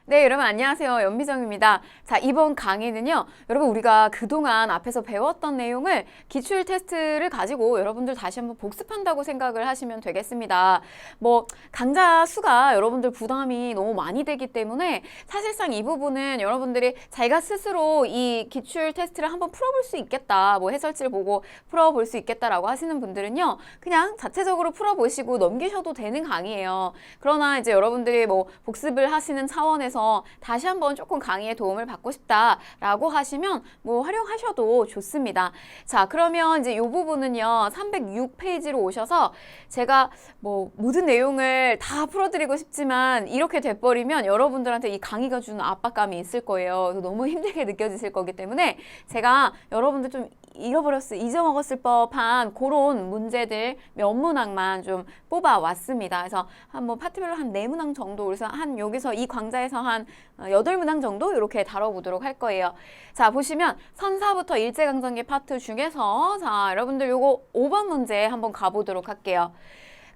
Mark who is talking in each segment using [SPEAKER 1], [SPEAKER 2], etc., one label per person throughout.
[SPEAKER 1] 네, 여러분 안녕하세요. 연미정입니다. 자, 이번 강의는요. 여러분 우리가 그동안 앞에서 배웠던 내용을 기출 테스트를 가지고 여러분들 다시 한번 복습한다고 생각을 하시면 되겠습니다. 뭐 강좌 수가 여러분들 부담이 너무 많이 되기 때문에 사실상 이 부분은 여러분들이 자기가 스스로 이 기출 테스트를 한번 풀어볼 수 있겠다. 뭐 해설지를 보고 풀어볼 수 있겠다라고 하시는 분들은요. 그냥 자체적으로 풀어보시고 넘기셔도 되는 강의예요. 그러나 이제 여러분들이 뭐 복습을 하시는 차원에서 다시 한번 조금 강의에 도움을 받고 싶다라고 하시면 뭐 활용하셔도 좋습니다. 자, 그러면 이제 이 부분은요. 306페이지로 오셔서 제가 뭐 모든 내용을 다 풀어드리고 싶지만 이렇게 돼버리면 여러분들한테 이 강의가 주는 압박감이 있을 거예요. 너무 힘들게 느껴지실 거기 때문에 제가 여러분들 좀 잊어먹었을 법한 그런 문제들 몇 문항만 좀 뽑아왔습니다. 그래서 한번 파트별로 한 4문항 정도, 그래서 여기서 이 강좌에서 한 8문항 정도 이렇게 다뤄보도록 할 거예요. 자, 보시면 선사부터 일제강점기 파트 중에서 자, 여러분들 요거 5번 문제 한번 가보도록 할게요.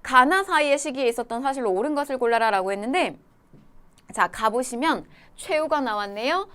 [SPEAKER 1] 가나 사이의 시기에 있었던 사실로 옳은 것을 골라라 라고 했는데 자, 가보시면 최후가 나왔네요.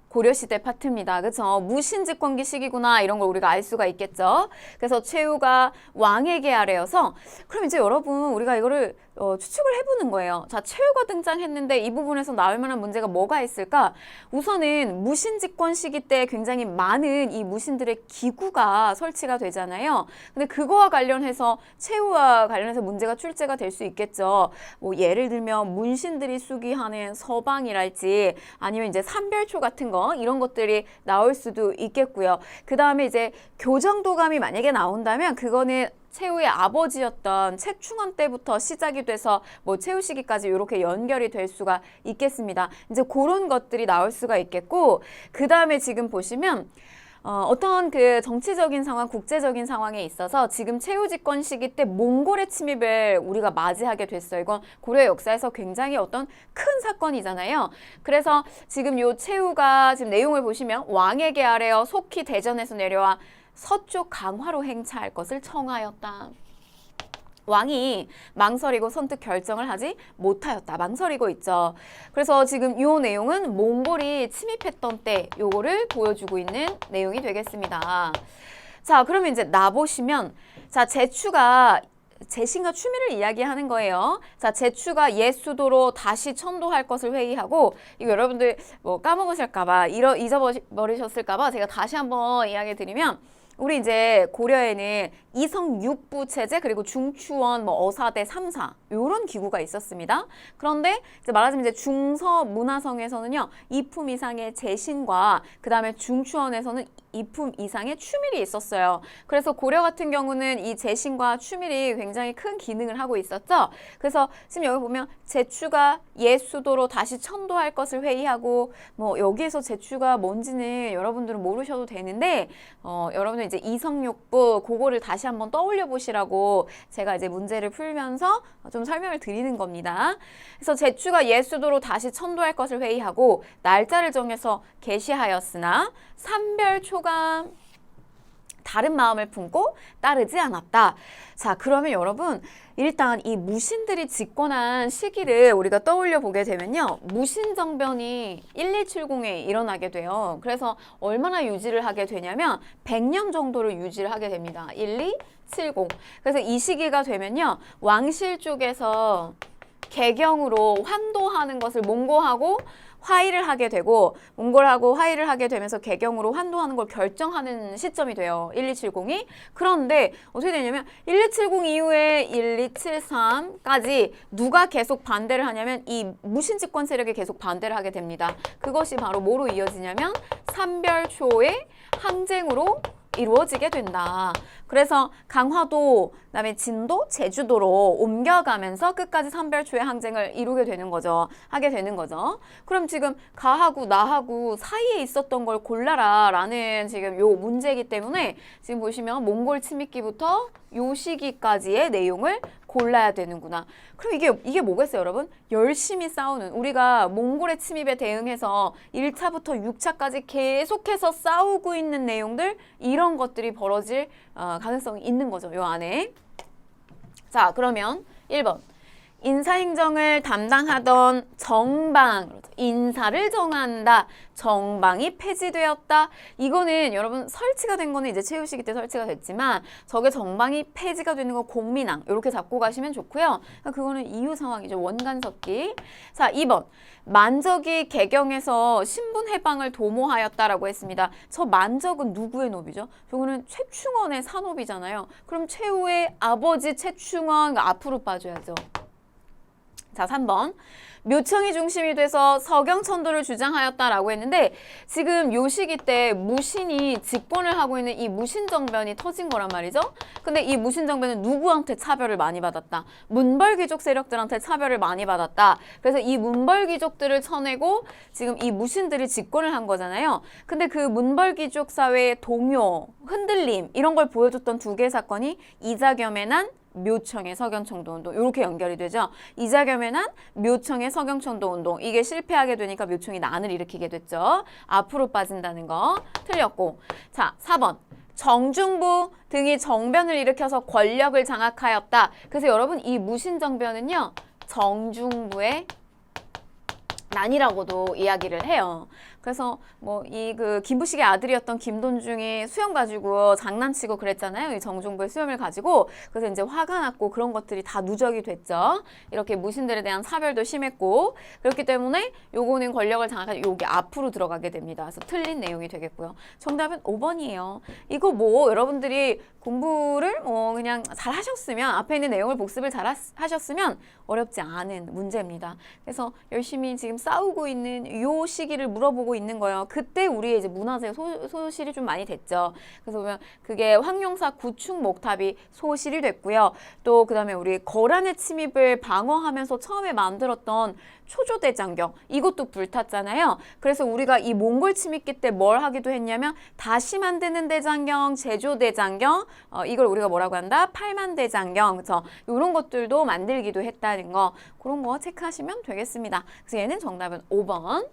[SPEAKER 1] 고려시대 파트입니다. 그쵸? 무신집권기 시기구나 이런 걸 우리가 알 수가 있겠죠. 그래서 최후가 왕에게 아래여서 그럼 이제 여러분 우리가 이거를 추측을 해보는 거예요. 자, 최후가 등장했는데 이 부분에서 나올 만한 문제가 뭐가 있을까? 우선은 무신집권 시기 때 굉장히 많은 이 무신들의 기구가 설치가 되잖아요. 근데 그거와 관련해서 최후와 관련해서 문제가 출제가 될 수 있겠죠. 뭐 예를 들면 문신들이 수기하는 서방이랄지 아니면 이제 삼별초 같은 거 이런 것들이 나올 수도 있겠고요. 그 다음에 이제 교정도감이 만약에 나온다면 그거는 최후의 아버지였던 책충원 때부터 시작이 돼서 뭐 최후 시기까지 이렇게 연결이 될 수가 있겠습니다. 이제 그런 것들이 나올 수가 있겠고, 그 다음에 지금 보시면 어떤 그 정치적인 상황, 국제적인 상황에 있어서 지금 최후 집권 시기 때 몽골의 침입을 우리가 맞이하게 됐어요. 이건 고려 역사에서 굉장히 어떤 큰 사건이잖아요. 그래서 지금 요 최후가 지금 내용을 보시면 왕에게 아래어 속히 대전에서 내려와 서쪽 강화로 행차할 것을 청하였다. 왕이 망설이고 선뜻 결정을 하지 못하였다. 망설이고 있죠. 그래서 지금 이 내용은 몽골이 침입했던 때 요거를 보여주고 있는 내용이 되겠습니다. 자, 그러면 이제 나보시면 자, 제신과 추미를 이야기하는 거예요. 자, 제추가 옛 수도로 다시 천도할 것을 회의하고, 이거 여러분들 뭐 까먹으실까봐, 잊어버리셨을까봐 제가 다시 한번 이야기 드리면, 우리 이제 고려에는 이성 육부 체제 그리고 중추원 뭐 어사대 3사 요런 기구가 있었습니다. 그런데 이제 말하자면 이제 중서 문화성에서는요 2품 이상의 제신과 그 다음에 중추원에서는 2품 이상의 추밀이 있었어요. 그래서 고려 같은 경우는 이 제신과 추밀이 굉장히 큰 기능을 하고 있었죠. 그래서 지금 여기 보면 제추가 옛 수도로 다시 천도할 것을 회의하고 뭐 여기에서 제추가 뭔지는 여러분들은 모르셔도 되는데 여러분들 이제 이성육부 그거를 다시 한번 떠올려 보시라고 제가 이제 문제를 풀면서 좀 설명을 드리는 겁니다. 그래서 제추가 옛 수도로 다시 천도할 것을 회의하고 날짜를 정해서 계시하였으나 삼별초감 다른 마음을 품고 따르지 않았다. 자, 그러면 여러분 일단 이 무신들이 집권한 시기를 우리가 떠올려 보게 되면요. 무신정변이 1270에 일어나게 돼요. 그래서 얼마나 유지를 하게 되냐면 100년 정도를 유지를 하게 됩니다. 1270. 그래서 이 시기가 되면요. 왕실 쪽에서 개경으로 환도하는 것을 몽고하고 화의를 하게 되고 몽골하고 화의를 하게 되면서 개경으로 환도하는 걸 결정하는 시점이 돼요. 1270이. 그런데 어떻게 되냐면 1270 이후에 1273까지 누가 계속 반대를 하냐면 이 무신집권 세력이 계속 반대를 하게 됩니다. 그것이 바로 뭐로 이어지냐면 삼별초의 항쟁으로 이루어지게 된다. 그래서 강화도, 그다음에 진도, 제주도로 옮겨가면서 끝까지 삼별초의 항쟁을 이루게 되는 거죠. 하게 되는 거죠. 그럼 지금 가하고 나하고 사이에 있었던 걸 골라라 라는 지금 요 문제이기 때문에 지금 보시면 몽골 침입기부터 요 시기까지의 내용을 골라야 되는구나. 그럼 이게 뭐겠어요, 여러분? 열심히 싸우는, 우리가 몽골의 침입에 대응해서 1차부터 6차까지 계속해서 싸우고 있는 내용들, 이런 것들이 벌어질 가능성이 있는 거죠, 요 안에. 자, 그러면 1번. 인사행정을 담당하던 정방, 인사를 정한다. 정방이 폐지되었다. 이거는 여러분 설치가 된 거는 이제 최우시기 때 설치가 됐지만 저게 정방이 폐지가 되는 거 공민왕 이렇게 잡고 가시면 좋고요. 그거는 이후 상황이죠. 원간섭기. 자, 2번. 만적이 개경에서 신분 해방을 도모하였다라고 했습니다. 저 만적은 누구의 노비죠? 저거는 최충원의 사노비잖아요. 그럼 최후의 아버지 최충원 앞으로 빠져야죠. 자, 3번. 묘청이 중심이 돼서 서경천도를 주장하였다라고 했는데 지금 요 시기 때 무신이 집권을 하고 있는 이 무신정변이 터진 거란 말이죠. 근데 이 무신정변은 누구한테 차별을 많이 받았다? 문벌귀족 세력들한테 차별을 많이 받았다. 그래서 이 문벌귀족들을 쳐내고 지금 이 무신들이 집권을 한 거잖아요. 근데 그 문벌귀족 사회의 동요, 흔들림 이런 걸 보여줬던 두 개의 사건이 이자겸의 난 묘청의 서경천도 운동 이렇게 연결이 되죠. 이자겸의 난 묘청의 서경천도 운동 이게 실패하게 되니까 묘청이 난을 일으키게 됐죠. 앞으로 빠진다는 거 틀렸고 자 4번 정중부 등이 정변을 일으켜서 권력을 장악하였다. 그래서 여러분 이 무신정변은요 정중부의 난이라고도 이야기를 해요. 그래서 뭐 이 그 김부식의 아들이었던 김돈중이 수염 가지고 장난치고 그랬잖아요. 이 정중부의 수염을 가지고. 그래서 이제 화가 났고 그런 것들이 다 누적이 됐죠. 이렇게 무신들에 대한 사별도 심했고 그렇기 때문에 요거는 권력을 장악한 요게 앞으로 들어가게 됩니다. 그래서 틀린 내용이 되겠고요. 정답은 5번이에요. 이거 뭐 여러분들이 공부를 뭐 그냥 잘 하셨으면 앞에 있는 내용을 복습을 잘 하셨으면 어렵지 않은 문제입니다. 그래서 열심히 지금 싸우고 있는 요 시기를 물어보고 있는 거예요. 그때 우리의 이제 문화재 소실이 좀 많이 됐죠. 그래서 보면 그게 황룡사 구축 목탑이 소실이 됐고요. 또 그다음에 우리 거란의 침입을 방어하면서 처음에 만들었던 초조대장경 이것도 불탔잖아요. 그래서 우리가 이 몽골 침입기 때 뭘 하기도 했냐면 다시 만드는 대장경, 제조대장경 이걸 우리가 뭐라고 한다? 팔만대장경 그렇죠? 이런 것들도 만들기도 했다는 거 그런 거 체크하시면 되겠습니다. 그래서 얘는 정답은 5번.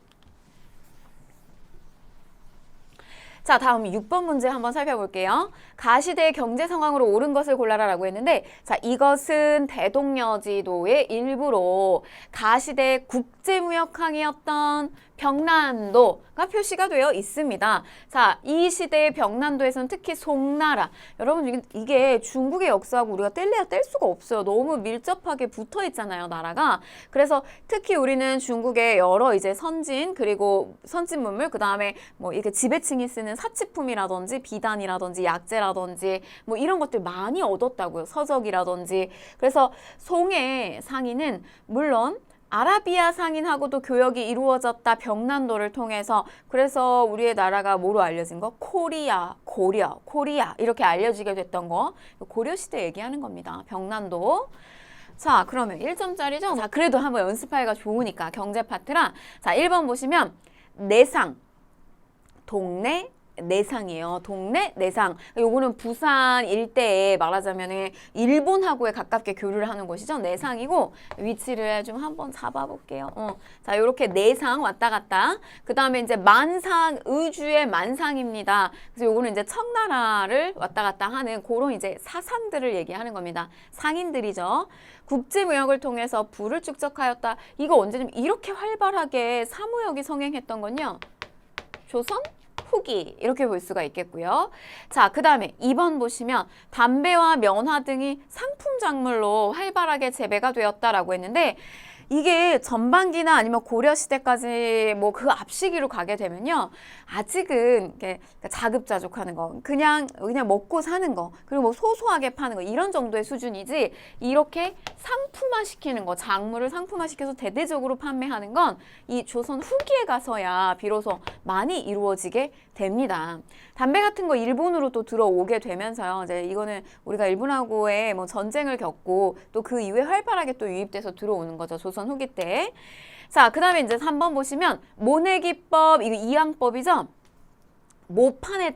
[SPEAKER 1] 자, 다음 6번 문제 한번 살펴볼게요. 가시대의 경제 상황으로 옳은 것을 골라라라고 했는데 자, 이것은 대동여지도의 일부로 가시대 국제무역항이었던 병난도가 표시가 되어 있습니다. 자, 이 시대의 병난도에서는 특히 송나라. 여러분 이게 중국의 역사하고 우리가 뗄래야 뗄 수가 없어요. 너무 밀접하게 붙어 있잖아요, 나라가. 그래서 특히 우리는 중국의 여러 이제 선진 그리고 선진 문물 그다음에 뭐 이렇게 지배층이 쓰는 사치품이라든지 비단이라든지 약재라든지 뭐 이런 것들 많이 얻었다고요. 서적이라든지. 그래서 송의 상인은 물론 아라비아 상인하고도 교역이 이루어졌다. 병난도를 통해서. 그래서 우리의 나라가 뭐로 알려진 거? 코리아, 고려, 코리아 이렇게 알려지게 됐던 거. 고려시대 얘기하는 겁니다. 병난도. 자, 그러면 1점짜리죠? 자, 그래도 한번 연습하기가 좋으니까 경제 파트라. 자, 1번 보시면 내상, 동네, 내상이에요. 동네 내상. 요거는 부산 일대에 말하자면 일본하고에 가깝게 교류를 하는 곳이죠. 내상이고 위치를 좀 한번 잡아볼게요. 자, 요렇게 내상 왔다 갔다. 그 다음에 이제 만상, 의주의 만상입니다. 그래서 요거는 이제 청나라를 왔다 갔다 하는 그런 이제 사상들을 얘기하는 겁니다. 상인들이죠. 국제무역을 통해서 부를 축적하였다. 이거 언제쯤 이렇게 활발하게 사무역이 성행했던 건요. 조선? 후기 이렇게 볼 수가 있겠고요. 자, 그 다음에 2번 보시면 담배와 면화 등이 상품 작물로 활발하게 재배가 되었다라고 했는데 이게 전반기나 아니면 고려시대까지 뭐 그 앞시기로 가게 되면요. 아직은 이렇게 자급자족하는 거, 그냥 먹고 사는 거, 그리고 뭐 소소하게 파는 거 이런 정도의 수준이지 이렇게 상품화시키는 거, 작물을 상품화시켜서 대대적으로 판매하는 건 이 조선 후기에 가서야 비로소 많이 이루어지게 됩니다. 담배 같은 거 일본으로 또 들어오게 되면서요. 이제 이거는 우리가 일본하고의 뭐 전쟁을 겪고 또 그 이후에 활발하게 또 유입돼서 들어오는 거죠. 조선 후기 때. 자, 그 다음에 이제 3번 보시면 모내기법, 이거 이항법이죠. 모판에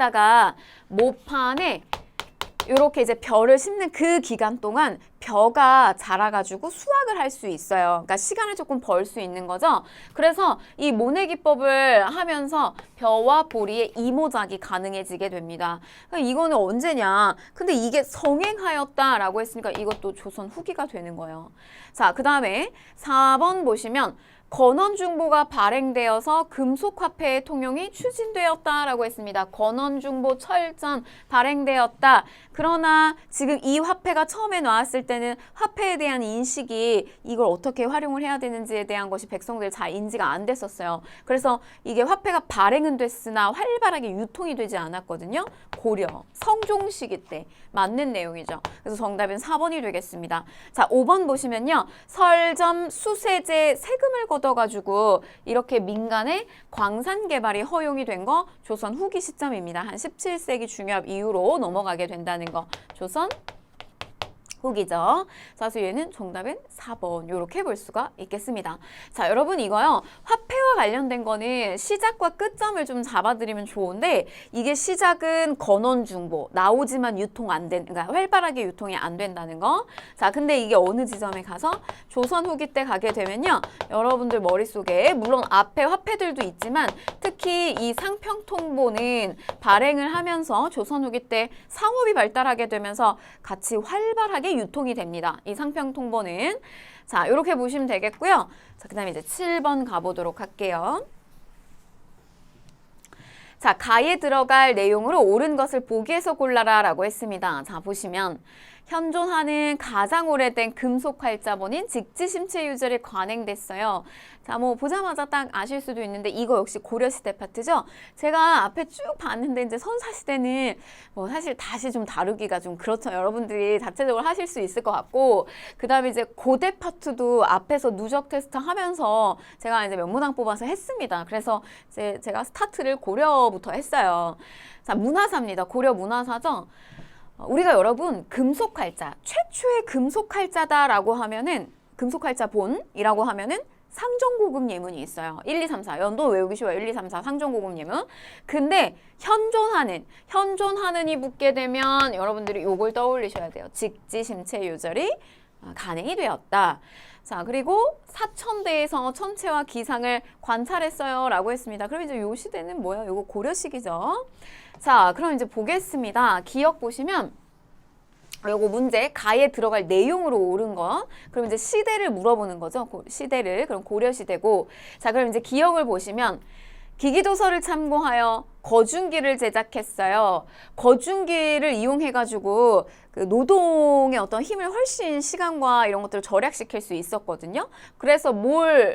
[SPEAKER 1] 이렇게 이제 벼를 심는 그 기간 동안 벼가 자라가지고 수확을 할 수 있어요. 그러니까 시간을 조금 벌 수 있는 거죠. 그래서 이 모내기법을 하면서 벼와 보리의 이모작이 가능해지게 됩니다. 그러니까 이거는 언제냐? 근데 이게 성행하였다라고 했으니까 이것도 조선 후기가 되는 거예요. 자, 그 다음에 4번 보시면 건원중보가 발행되어서 금속화폐의 통용이 추진되었다라고 했습니다. 건원중보 철전 발행되었다. 그러나 지금 이 화폐가 처음에 나왔을 때는 화폐에 대한 인식이 이걸 어떻게 활용을 해야 되는지에 대한 것이 백성들 잘 인지가 안 됐었어요. 그래서 이게 화폐가 발행은 됐으나 활발하게 유통이 되지 않았거든요. 고려, 성종 시기 때 맞는 내용이죠. 그래서 정답은 4번이 되겠습니다. 자, 5번 보시면요. 설점 수세제 세금을 걷어가지고 이렇게 민간의 광산 개발이 허용이 된 거 조선 후기 시점입니다. 한 17세기 중엽 이후로 넘어가게 된다는 거. 조선 후기죠. 그래서 얘는 정답은 4번 이렇게 볼 수가 있겠습니다. 자, 여러분 이거요. 화폐와 관련된 거는 시작과 끝점을 좀 잡아드리면 좋은데 이게 시작은 건원중보 나오지만 유통 안 된, 그러니까 활발하게 유통이 안 된다는 거. 자, 근데 이게 어느 지점에 가서 조선 후기 때 가게 되면요. 여러분들 머릿속에 물론 앞에 화폐들도 있지만 특히 이 상평통보는 발행을 하면서 조선 후기 때 상업이 발달하게 되면서 같이 활발하게 유통이 됩니다. 이 상평통보는. 자, 이렇게 보시면 되겠고요. 자, 그 다음에 이제 7번 가보도록 할게요. 자, 가에 들어갈 내용으로 옳은 것을 보기에서 골라라 라고 했습니다. 자, 보시면 현존하는 가장 오래된 금속 활자본인 직지심체 유절이 관행됐어요. 자, 뭐 보자마자 딱 아실 수도 있는데 이거 역시 고려시대 파트죠. 제가 앞에 쭉 봤는데 이제 선사시대는 뭐 사실 다시 좀 다루기가 좀 그렇죠. 여러분들이 자체적으로 하실 수 있을 것 같고 그 다음에 이제 고대 파트도 앞에서 누적 테스트 하면서 제가 이제 몇 문항 뽑아서 했습니다. 그래서 이제 제가 스타트를 고려부터 했어요. 자, 문화사입니다. 고려 문화사죠. 우리가 여러분 금속활자, 최초의 금속활자다라고 하면은 금속활자본이라고 하면은 상정고급 예문이 있어요. 1, 2, 3, 4. 연도 외우기 쉬워요. 1, 2, 3, 4 상정고급 예문. 근데 현존하는이 붙게 되면 여러분들이 요걸 떠올리셔야 돼요. 직지심체 유절이 간행이 되었다. 자, 그리고 사천대에서 천체와 기상을 관찰했어요 라고 했습니다. 그럼 이제 요 시대는 뭐야? 요거 고려시기죠. 자, 그럼 이제 보겠습니다. 기억 보시면 요거 문제 가에 들어갈 내용으로 옳은 거. 그럼 이제 시대를 물어보는 거죠. 시대를. 그럼 고려시대고. 자, 그럼 이제 기억을 보시면 기기도서를 참고하여 거중기를 제작했어요. 거중기를 이용해가지고 그 노동의 어떤 힘을 훨씬 시간과 이런 것들을 절약시킬 수 있었거든요. 그래서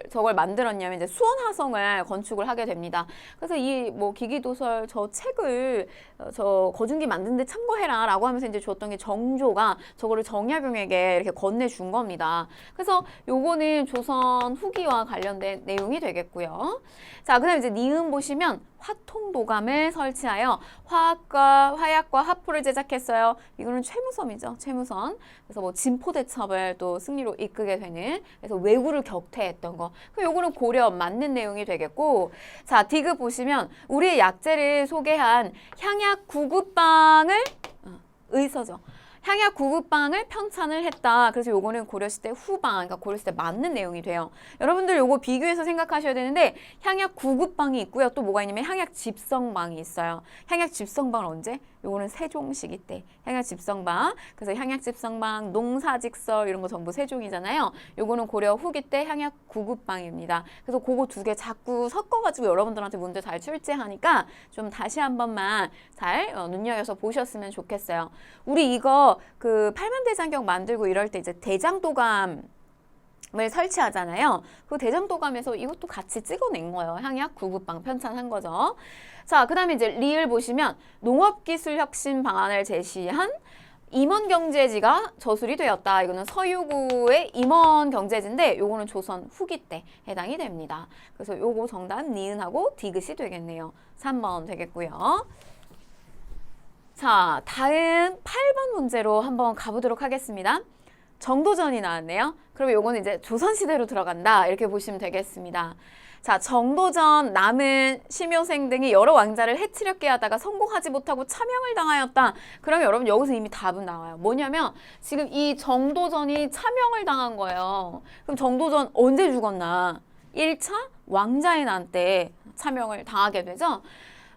[SPEAKER 1] 저걸 만들었냐면 이제 수원화성을 건축을 하게 됩니다. 그래서 이 뭐 기기도설 저 책을 저 거중기 만드는데 참고해라 라고 하면서 이제 줬던 게 정조가 저거를 정약용에게 이렇게 건네준 겁니다. 그래서 요거는 조선 후기와 관련된 내용이 되겠고요. 자, 그 다음에 이제 니은 보시면 화통도감을 설치하여 화약과 화포를 제작했어요. 이거는 최무섬이죠. 최무선. 그래서 뭐 진포대첩을 또 승리로 이끌게 되는, 그래서 왜구를 격퇴했던 거. 그럼 요거는 고려 맞는 내용이 되겠고, 자, 디귿 보시면 우리의 약재를 소개한 향약 구급방을 의서죠. 향약 구급방을 편찬을 했다. 그래서 요거는 고려시대 후방, 그러니까 고려시대 맞는 내용이 돼요. 여러분들 요거 비교해서 생각하셔야 되는데 향약 구급방이 있고요. 또 뭐가 있냐면 향약 집성방이 있어요. 향약 집성방은 언제? 요거는 세종 시기 때 향약 집성방. 그래서 향약 집성방, 농사직설 이런 거 전부 세종이잖아요. 요거는 고려 후기 때 향약 구급방입니다. 그래서 그거 두 개 자꾸 섞어가지고 여러분들한테 문제 잘 출제하니까 좀 다시 한 번만 잘 눈여겨서 보셨으면 좋겠어요. 우리 이거 그 팔만대장경 만들고 이럴 때 이제 대장도감을 설치하잖아요. 그 대장도감에서 이것도 같이 찍어낸 거예요. 향약 구급방 편찬한 거죠. 자, 그 다음에 이제 리을 보시면 농업기술혁신 방안을 제시한 임원경제지가 저술이 되었다. 이거는 서유구의 임원경제지인데 요거는 조선 후기 때 해당이 됩니다. 그래서 요거 정답 니은하고 디귿이 되겠네요. 3번 되겠고요. 자, 다음 8번 문제로 한번 가보도록 하겠습니다. 정도전이 나왔네요. 그럼 요거는 이제 조선시대로 들어간다. 이렇게 보시면 되겠습니다. 자, 정도전 남은 심효생 등이 여러 왕자를 해치렵게 하다가 성공하지 못하고 참영을 당하였다. 그러면 여러분 여기서 이미 답은 나와요. 뭐냐면 지금 이 정도전이 참영을 당한 거예요. 그럼 정도전 언제 죽었나? 1차 왕자의 난 때 참영을 당하게 되죠.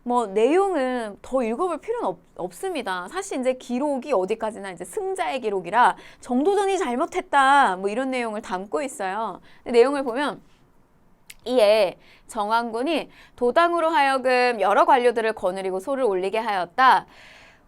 [SPEAKER 1] 뭐 내용은 더 읽어볼 필요는 없습니다. 사실 이제 기록이 어디까지나 이제 승자의 기록이라 정도전이 잘못했다 뭐 이런 내용을 담고 있어요. 근데 내용을 보면 이에 정왕군이 도당으로 하여금 여러 관료들을 거느리고 소를 올리게 하였다.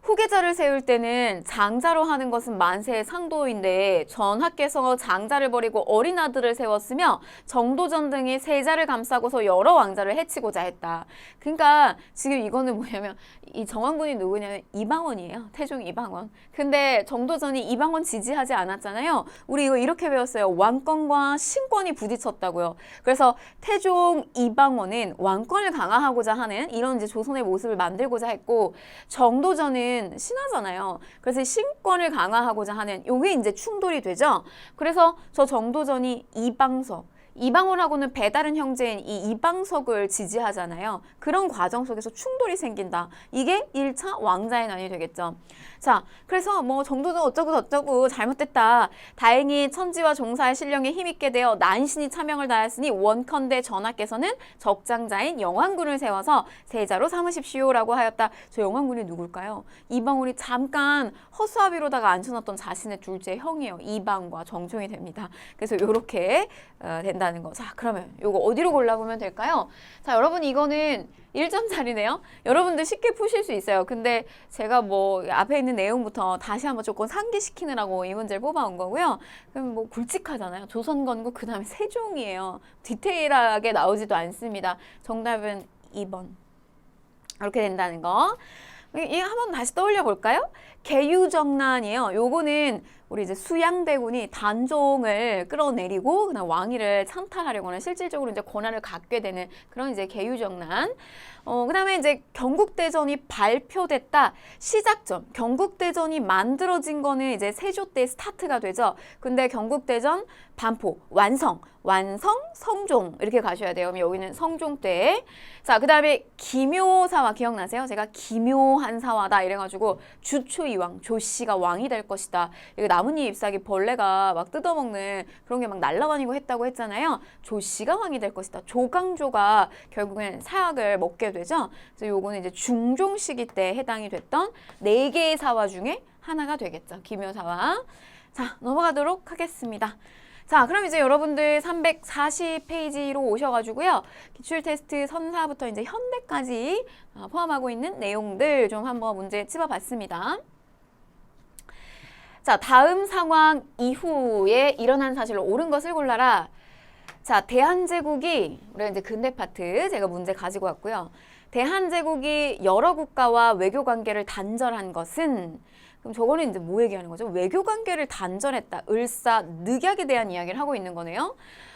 [SPEAKER 1] 후계자를 세울 때는 장자로 하는 것은 만세의 상도인데 전하께서 장자를 버리고 어린 아들을 세웠으며 정도전 등이 세자를 감싸고서 여러 왕자를 해치고자 했다. 그러니까 지금 이거는 뭐냐면 이 정왕군이 누구냐면 이방원이에요. 태종 이방원. 근데 정도전이 이방원 지지하지 않았잖아요. 우리 이거 이렇게 배웠어요. 왕권과 신권이 부딪혔다고요. 그래서 태종 이방원은 왕권을 강화하고자 하는 이런 이제 조선의 모습을 만들고자 했고 정도전은 신하잖아요. 그래서 신권을 강화하고자 하는 요게 이제 충돌이 되죠. 그래서 저 정도전이 이방원하고는 배다른 형제인 이 이방석을 지지하잖아요. 그런 과정 속에서 충돌이 생긴다. 이게 1차 왕자의 난이 되겠죠. 자, 그래서 뭐 정도전 어쩌고 저쩌고 잘못됐다. 다행히 천지와 종사의 신령에 힘있게 되어 난신이 참영을 다하였으니 원컨대 전하께서는 적장자인 영왕군을 세워서 세자로 삼으십시오라고 하였다. 저 영왕군이 누굴까요? 이방원이 잠깐 허수아비로다가 앉혀놨던 자신의 둘째 형이에요. 이방과 정총이 됩니다. 그래서 이렇게 된다는 거. 자, 그러면 이거 어디로 골라보면 될까요? 자, 여러분 이거는 1점짜리네요. 여러분들 쉽게 푸실 수 있어요. 근데 제가 뭐 앞에 있는 내용부터 다시 한번 조금 상기시키느라고 이 문제를 뽑아온 거고요. 그럼 뭐 굵직하잖아요. 조선건국 그 다음에 세종이에요. 디테일하게 나오지도 않습니다. 정답은 2번. 이렇게 된다는 거. 이 한번 다시 떠올려 볼까요? 계유정난이에요. 요거는 우리 이제 수양대군이 단종을 끌어내리고 그다음 왕위를 찬탈하려고 하는 실질적으로 이제 권한을 갖게 되는 그런 이제 계유정난. 그다음에 이제 경국대전이 발표됐다. 시작점. 경국대전이 만들어진 거는 이제 세조 때 스타트가 되죠. 근데 경국대전 반포, 완성, 성종 이렇게 가셔야 돼요. 그럼 여기는 성종 때. 자, 그다음에 기묘사화 기억나세요? 제가 기묘한 사화다 이래가지고 주초이왕, 조씨가 왕이 될 것이다. 이거 나뭇잎 잎사귀 벌레가 막 뜯어먹는 그런 게 막 날아다니고 했다고 했잖아요. 조씨가 왕이 될 것이다. 조강조가 결국엔 사약을 먹게 되죠. 그래서 요거는 이제 중종 시기 때 해당이 됐던 4개의 사화 중에 하나가 되겠죠. 기묘사화. 자, 넘어가도록 하겠습니다. 자, 그럼 이제 여러분들 340페이지로 오셔가지고요. 기출 테스트 선사부터 이제 현대까지 포함하고 있는 내용들 좀 한번 문제 찝어봤습니다. 자, 다음 상황 이후에 일어난 사실로 옳은 것을 골라라. 자, 대한제국이 우리가 이제 근대 파트 제가 문제 가지고 왔고요. 대한제국이 여러 국가와 외교 관계를 단절한 것은 그럼 저거는 이제 뭐 얘기하는 거죠? 외교 관계를 단절했다. 을사늑약에 대한 이야기를 하고 있는 거네요.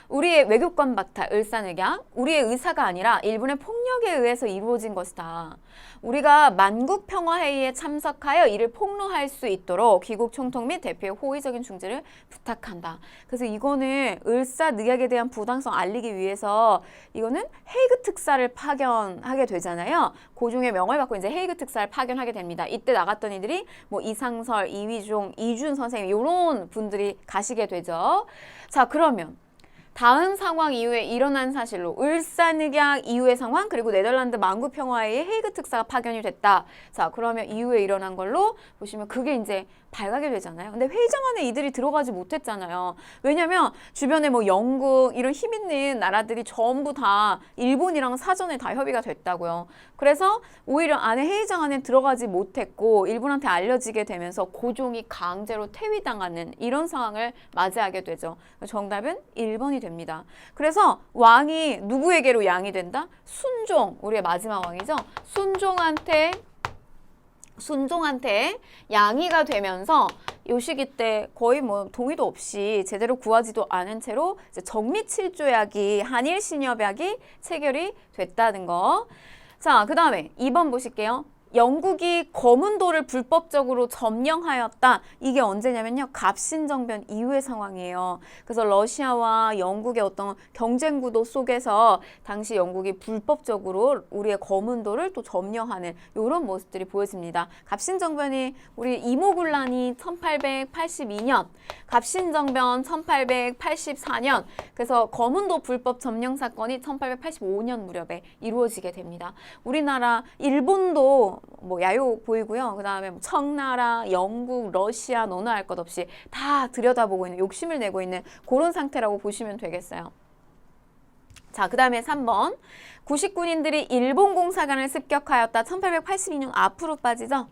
[SPEAKER 1] 우리의 외교권 박탈, 을사늑약, 우리의 의사가 아니라 일본의 폭력에 의해서 이루어진 것이다. 우리가 만국평화회의에 참석하여 이를 폭로할 수 있도록 귀국 총통 및 대표의 호의적인 중재를 부탁한다. 그래서 이거는 을사늑약에 대한 부당성 알리기 위해서 이거는 헤이그 특사를 파견하게 되잖아요. 고종의 명을 받고 이제 헤이그 특사를 파견하게 됩니다. 이때 나갔던 이들이 뭐 이상설, 이휘종, 이준 선생님 이런 분들이 가시게 되죠. 자, 그러면 다음 상황 이후에 일어난 사실로 을사늑약 이후의 상황 그리고 네덜란드 만국평화회의 헤이그 특사가 파견이 됐다. 자, 그러면 이후에 일어난 걸로 보시면 그게 이제 발각이 되잖아요. 근데 회의장 안에 이들이 들어가지 못했잖아요. 왜냐면 주변에 뭐 영국 이런 힘 있는 나라들이 전부 다 일본이랑 사전에 다 협의가 됐다고요. 그래서 오히려 안에 회의장 안에 들어가지 못했고 일본한테 알려지게 되면서 고종이 강제로 퇴위당하는 이런 상황을 맞이하게 되죠. 정답은 1번이 됩니다. 그래서 왕이 누구에게로 양이 된다? 순종, 우리의 마지막 왕이죠. 순종한테 양이가 되면서 요 시기 때 거의 뭐 동의도 없이 제대로 구하지도 않은 채로 이제 정미칠조약이 한일신협약이 체결이 됐다는 거. 자, 그 다음에 2번 보실게요. 영국이 거문도를 불법적으로 점령하였다. 이게 언제냐면요. 갑신정변 이후의 상황이에요. 그래서 러시아와 영국의 어떤 경쟁 구도 속에서 당시 영국이 불법적으로 우리의 거문도를 또 점령하는 이런 모습들이 보여집니다. 갑신정변이 우리 이모군란이 1882년, 갑신정변 1884년, 그래서 거문도 불법 점령 사건이 1885년 무렵에 이루어지게 됩니다. 우리나라, 일본도 뭐 야유 보이고요. 그 다음에 뭐 청나라, 영국, 러시아 너나 할 것 없이 다 들여다보고 있는, 욕심을 내고 있는 그런 상태라고 보시면 되겠어요. 자, 그 다음에 3번. 구식군인들이 일본 공사관을 습격하였다. 1882년 앞으로 빠지죠.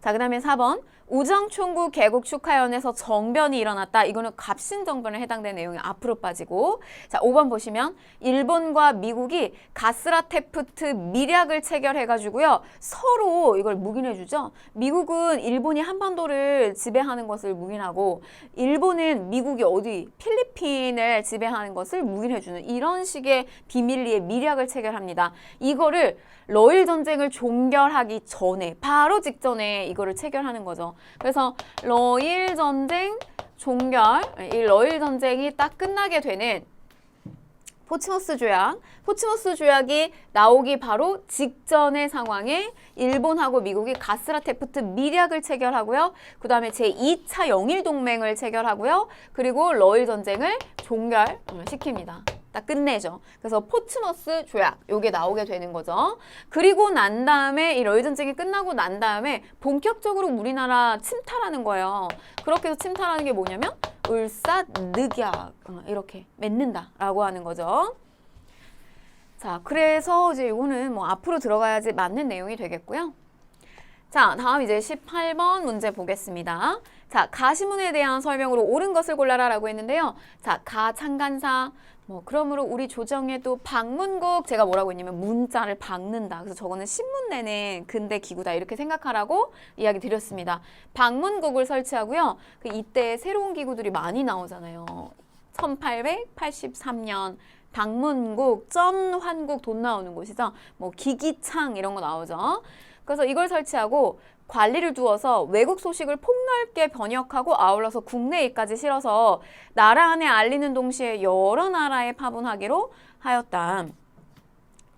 [SPEAKER 1] 자, 그 다음에 4번. 우정총국 개국 축하연에서 정변이 일어났다. 이거는 갑신정변에 해당되는 내용이 앞으로 빠지고. 자, 5번 보시면 일본과 미국이 가스라테프트 밀약을 체결해가지고요. 서로 이걸 묵인해주죠. 미국은 일본이 한반도를 지배하는 것을 묵인하고 일본은 미국이 어디 필리핀을 지배하는 것을 묵인해주는 이런 식의 비밀리에 밀약을 체결합니다. 이거를 러일 전쟁을 종결하기 전에 바로 직전에 이거를 체결하는 거죠. 그래서 러일 전쟁 종결, 이 러일 전쟁이 딱 끝나게 되는 포츠머스 조약, 포츠머스 조약이 나오기 바로 직전의 상황에 일본하고 미국이 가스라테프트 밀약을 체결하고요. 그 다음에 제2차 영일동맹을 체결하고요. 그리고 러일 전쟁을 종결시킵니다. 딱 끝내죠. 그래서 포츠머스 조약 요게 나오게 되는 거죠. 그리고 난 다음에 이 러일 전쟁이 끝나고 난 다음에 본격적으로 우리나라 침탈하는 거예요. 그렇게 해서 침탈하는 게 뭐냐면 을사늑약 이렇게 맺는다라고 하는 거죠. 자, 그래서 이제 이거는 뭐 앞으로 들어가야지 맞는 내용이 되겠고요. 자, 다음 이제 18번 문제 보겠습니다. 자, 가시문에 대한 설명으로 옳은 것을 골라라 라고 했는데요. 자, 가창간사, 뭐 그러므로 우리 조정에도 방문국, 제가 뭐라고 했냐면 문자를 박는다. 그래서 저거는 신문 내는 근대 기구다 이렇게 생각하라고 이야기 드렸습니다. 방문국을 설치하고요. 그 이때 새로운 기구들이 많이 나오잖아요. 1883년 방문국, 전환국 돈 나오는 곳이죠. 뭐 기기창 이런 거 나오죠. 그래서 이걸 설치하고 관리를 두어서 외국 소식을 폭넓게 번역하고 아울러서 국내에까지 실어서 나라 안에 알리는 동시에 여러 나라에 파문하기로 하였다.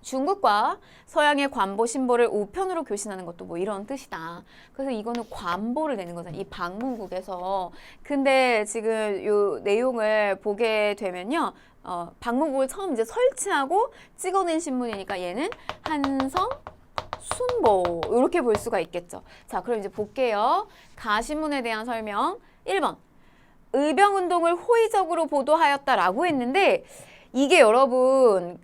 [SPEAKER 1] 중국과 서양의 관보 신보를 우편으로 교신하는 것도 뭐 이런 뜻이다. 그래서 이거는 관보를 내는 거잖아요. 이 방문국에서. 근데 지금 요 내용을 보게 되면요. 방문국을 처음 이제 설치하고 찍어낸 신문이니까 얘는 한성 순보 이렇게 볼 수가 있겠죠. 자, 그럼 이제 볼게요. 가신문에 대한 설명 1번 의병운동을 호의적으로 보도하였다라고 했는데 이게 여러분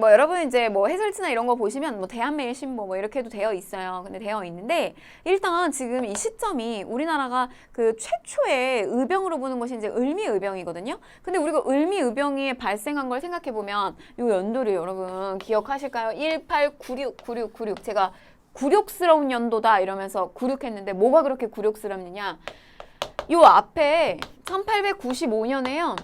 [SPEAKER 1] 여러분 이제 뭐 해설지나 이런 거 보시면 뭐 대한매일신보 뭐 이렇게도 되어 있어요. 근데 되어 있는데 일단 지금 이 시점이 우리나라가 그 최초의 의병으로 보는 것이 이제 을미의병이거든요. 근데 우리가 을미의병이 발생한 걸 생각해 보면 요 연도를 여러분 기억하실까요? 1896 제가 굴욕스러운 연도다 이러면서 굴욕했는데 뭐가 그렇게 굴욕스럽느냐? 요 앞에 1895년에요.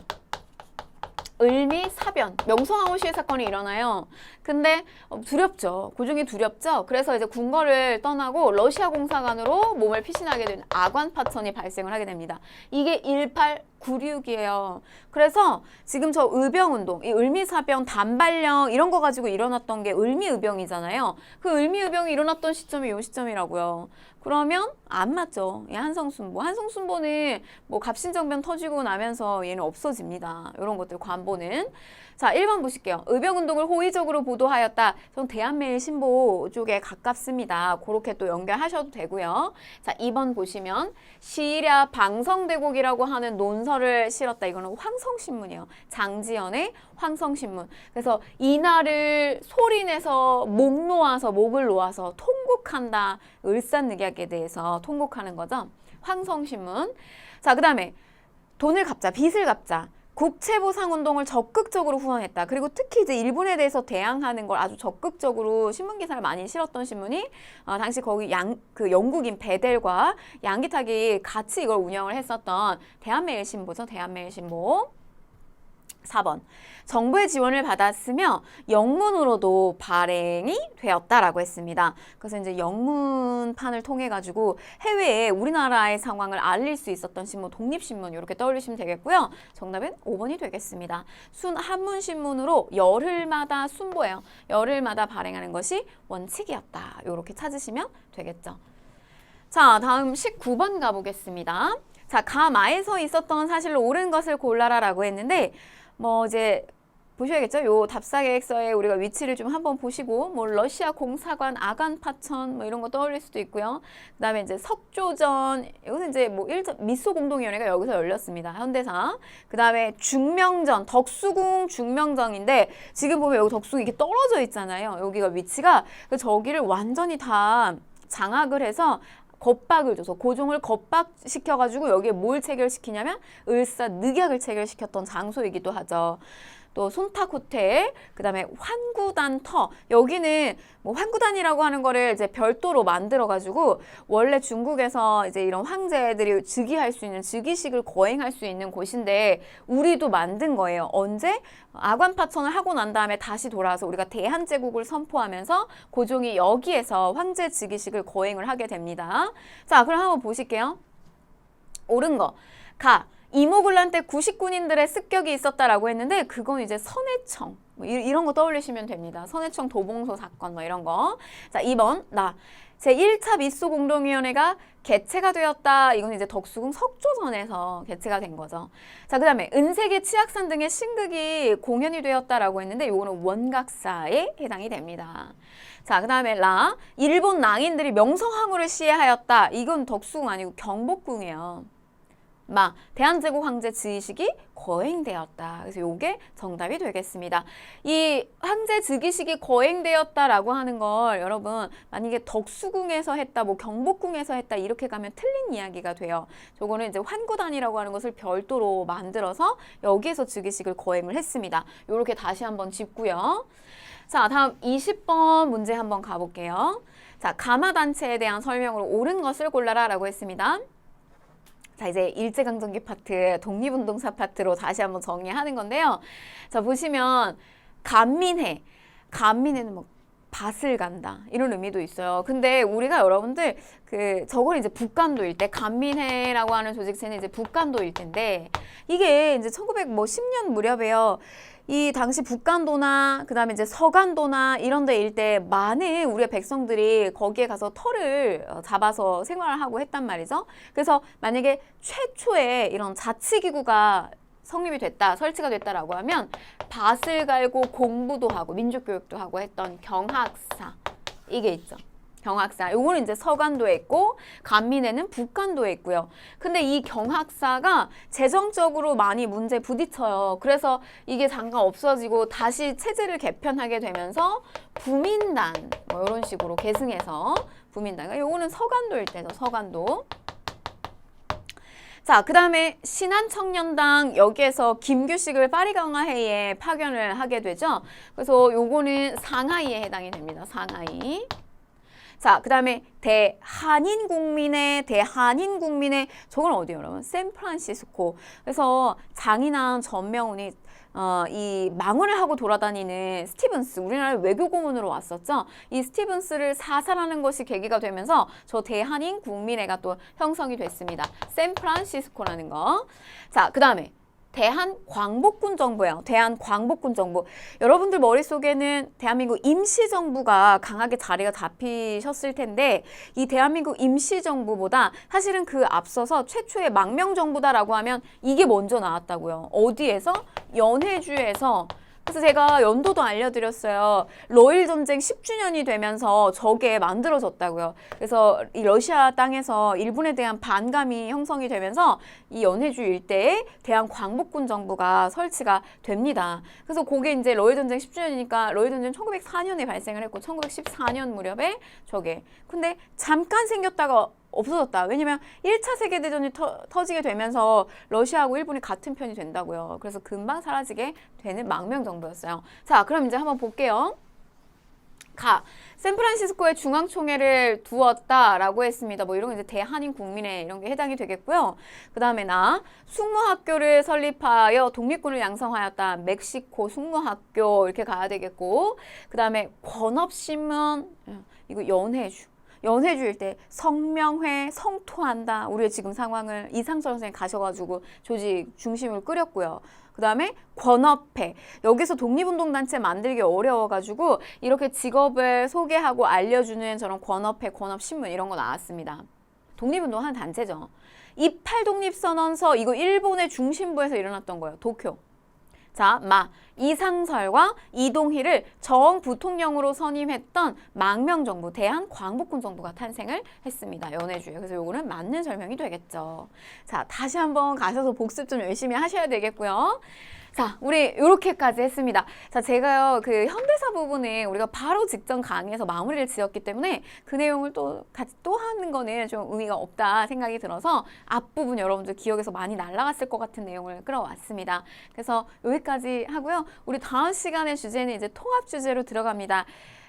[SPEAKER 1] 을미 사변, 명성황후시의 사건이 일어나요. 근데 두렵죠. 고종이 두렵죠. 그래서 이제 궁궐을 떠나고 러시아 공사관으로 몸을 피신하게 된 아관파천이 발생을 하게 됩니다. 이게 1896이에요. 그래서 지금 저 의병운동, 이 을미사병, 단발령 이런 거 가지고 일어났던 게 을미의병이잖아요. 그 을미의병이 일어났던 시점이 이 시점이라고요. 그러면 안 맞죠. 이 한성순보. 한성순보는 뭐 갑신정변 터지고 나면서 얘는 없어집니다. 이런 것들 관보는. 자, 1번 보실게요. 의병운동을 호의적으로 보도하였다. 전 대한매일신보 쪽에 가깝습니다. 그렇게 또 연결하셔도 되고요. 자, 2번 보시면 시일야 방성대곡이라고 하는 논설을 실었다. 이거는 황성신문이에요. 장지연의 황성신문. 그래서 이날을 소리내서 목을 놓아서 통곡한다. 을사늑약에 대해서 통곡하는 거죠. 황성신문. 자, 그 다음에 돈을 갚자, 빚을 갚자. 국채보상운동을 적극적으로 후원했다. 그리고 특히 이제 일본에 대해서 대항하는 걸 아주 적극적으로 신문기사를 많이 실었던 신문이 당시 거기 그 영국인 베델과 양기탁이 같이 이걸 운영을 했었던 대한매일신보죠. 대한매일신보. 4번. 정부의 지원을 받았으며 영문으로도 발행이 되었다라고 했습니다. 그래서 이제 영문판을 통해 가지고 해외에 우리나라의 상황을 알릴 수 있었던 신문, 독립신문 이렇게 떠올리시면 되겠고요. 정답은 5번이 되겠습니다. 순한문신문으로 열흘마다 순보예요. 열흘마다 발행하는 것이 원칙이었다. 이렇게 찾으시면 되겠죠. 자, 다음 19번 가보겠습니다. 자, 가마에서 있었던 사실로 옳은 것을 골라라라고 했는데 뭐 이제 보셔야겠죠? 요 답사계획서에 우리가 위치를 좀 한번 보시고 뭐 러시아 공사관, 아간 파천 뭐 이런 거 떠올릴 수도 있고요. 그다음에 이제 석조전 이것은 이제 뭐 미소 공동위원회가 여기서 열렸습니다. 현대사. 그다음에 중명전, 덕수궁 중명전인데 지금 보면 여기 덕수궁이 이렇게 떨어져 있잖아요. 여기가 위치가 저기를 완전히 다 장악을 해서 겁박을 줘서 고종을 겁박시켜가지고 여기에 뭘 체결시키냐면 을사늑약을 체결시켰던 장소이기도 하죠. 또 손탁 호텔, 그 다음에 환구단 터. 여기는 뭐 환구단이라고 하는 거를 이제 별도로 만들어가지고 원래 중국에서 이제 이런 황제들이 즉위할 수 있는 즉위식을 거행할 수 있는 곳인데 우리도 만든 거예요. 언제? 아관파천을 하고 난 다음에 다시 돌아와서 우리가 대한제국을 선포하면서 고종이 여기에서 황제 즉위식을 거행을 하게 됩니다. 자, 그럼 한번 보실게요. 옳은 거. 가. 이모군란 때 구식군인들의 습격이 있었다라고 했는데 그건 이제 선해청 뭐 이런 거 떠올리시면 됩니다. 선해청 도봉소 사건 뭐 이런 거. 자, 2번 나 제1차 미소공동위원회가 개최가 되었다. 이건 이제 덕수궁 석조전에서 개최가 된 거죠. 자, 그 다음에 은세계 치악산 등의 신극이 공연이 되었다라고 했는데 이거는 원각사에 해당이 됩니다. 자, 그 다음에 라 일본 낭인들이 명성황후를 시해하였다. 이건 덕수궁 아니고 경복궁이에요. 마, 대한제국 황제 즉위식이 거행되었다. 그래서 이게 정답이 되겠습니다. 이 황제 즉위식이 거행되었다라고 하는 걸 여러분 만약에 덕수궁에서 했다, 뭐 경복궁에서 했다 이렇게 가면 틀린 이야기가 돼요. 저거는 이제 환구단이라고 하는 것을 별도로 만들어서 여기에서 즉위식을 거행을 했습니다. 이렇게 다시 한번 짚고요. 자, 다음 20번 문제 한번 가볼게요. 자, 가마단체에 대한 설명으로 옳은 것을 골라라라고 했습니다. 자, 이제 일제강점기 파트, 독립운동사 파트로 다시 한번 정리하는 건데요. 자, 보시면 간민회, 간민회는 뭐 밭을 간다 이런 의미도 있어요. 근데 우리가 여러분들 저걸 이제 북간도일 때 간민회라고 하는 조직체는 이제 북간도일 텐데 이게 이제 1910년 무렵에요. 이 당시 북간도나 그다음에 이제 서간도나 이런 데일 때 많은 우리의 백성들이 거기에 가서 터를 잡아서 생활을 하고 했단 말이죠. 그래서 만약에 최초의 이런 자치기구가 성립이 됐다, 설치가 됐다라고 하면 밭을 갈고 공부도 하고 민족교육도 하고 했던 경학사 이게 있죠. 경학사. 요거는 이제 서간도에 있고 간민회는 북간도에 있고요. 근데 이 경학사가 재정적으로 많이 문제 부딪혀요. 그래서 이게 잠깐 없어지고 다시 체제를 개편하게 되면서 부민단 뭐 이런 식으로 계승해서 부민단. 요거는 서간도일 때죠. 서간도. 자, 그 다음에 신한청년당 여기에서 김규식을 파리강화회의에 파견을 하게 되죠. 그래서 요거는 상하이에 해당이 됩니다. 상하이. 자, 그 다음에 대한인국민회 저건 어디예요, 여러분? 샌프란시스코. 그래서 장인한 전명훈이 이 망언을 하고 돌아다니는 스티븐스, 우리나라 외교고문으로 왔었죠. 이 스티븐스를 사살하는 것이 계기가 되면서 저 대한인국민회가 또 형성이 됐습니다. 샌프란시스코라는 거. 자, 그 다음에 대한광복군 정부예요. 대한광복군 정부. 여러분들 머릿속에는 대한민국 임시정부가 강하게 자리가 잡히셨을 텐데 이 대한민국 임시정부보다 사실은 그 앞서서 최초의 망명정부다라고 하면 이게 먼저 나왔다고요. 어디에서? 연해주에서. 그래서 제가 연도도 알려드렸어요. 러일 전쟁 10주년이 되면서 저게 만들어졌다고요. 그래서 이 러시아 땅에서 일본에 대한 반감이 형성이 되면서 이 연해주 일대에 대한광복군 정부가 설치가 됩니다. 그래서 그게 이제 러일 전쟁 10주년이니까 러일 전쟁 1904년에 발생을 했고 1914년 무렵에 저게. 근데 잠깐 생겼다가 없어졌다. 왜냐면 1차 세계대전이 터지게 되면서 러시아하고 일본이 같은 편이 된다고요. 그래서 금방 사라지게 되는 망명정부였어요. 자, 그럼 이제 한번 볼게요. 샌프란시스코에 중앙총회를 두었다라고 했습니다. 뭐 이런 거 이제 대한인 국민회 이런 게 해당이 되겠고요. 그 다음에 숙무학교를 설립하여 독립군을 양성하였다. 멕시코 숙무학교 이렇게 가야 되겠고, 그 다음에 권업신문, 이거 연해주일 때 성명회 성토한다. 우리의 지금 상황을 이상철 선생님 가셔가지고 조직 중심으로 꾸렸고요. 그 다음에 권업회. 여기서 독립운동단체 만들기 어려워가지고 이렇게 직업을 소개하고 알려주는 저런 권업회, 권업신문 이런 거 나왔습니다. 독립운동하는 단체죠. 28 독립선언서 이거 일본의 중심부에서 일어났던 거예요. 도쿄. 자, 이상설과 이동희를 정부통령으로 선임했던 망명정부, 대한광복군정부가 탄생을 했습니다. 연해주에. 그래서 요거는 맞는 설명이 되겠죠. 자, 다시 한번 가셔서 복습 좀 열심히 하셔야 되겠고요. 자, 우리 이렇게까지 했습니다. 자, 제가요, 그 현대사 부분에 우리가 바로 직전 강의에서 마무리를 지었기 때문에 그 내용을 또 같이 또 하는 거는 좀 의미가 없다 생각이 들어서 앞부분 여러분들 기억에서 많이 날아갔을 것 같은 내용을 끌어왔습니다. 그래서 여기까지 하고요. 우리 다음 시간의 주제는 이제 통합 주제로 들어갑니다.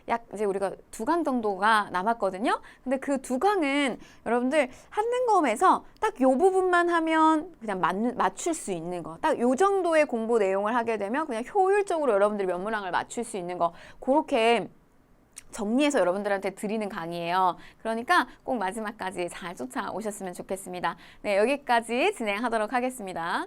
[SPEAKER 1] 약 이제 우리가 2강 정도가 남았거든요. 근데 그 2강은 여러분들 한능검에서 딱 요 부분만 하면 그냥 맞출 수 있는 거. 딱 요 정도의 공부 내용을 하게 되면 그냥 효율적으로 여러분들이 면문항을 맞출 수 있는 거. 그렇게 정리해서 여러분들한테 드리는 강의예요. 그러니까 꼭 마지막까지 잘 쫓아오셨으면 좋겠습니다. 네, 여기까지 진행하도록 하겠습니다.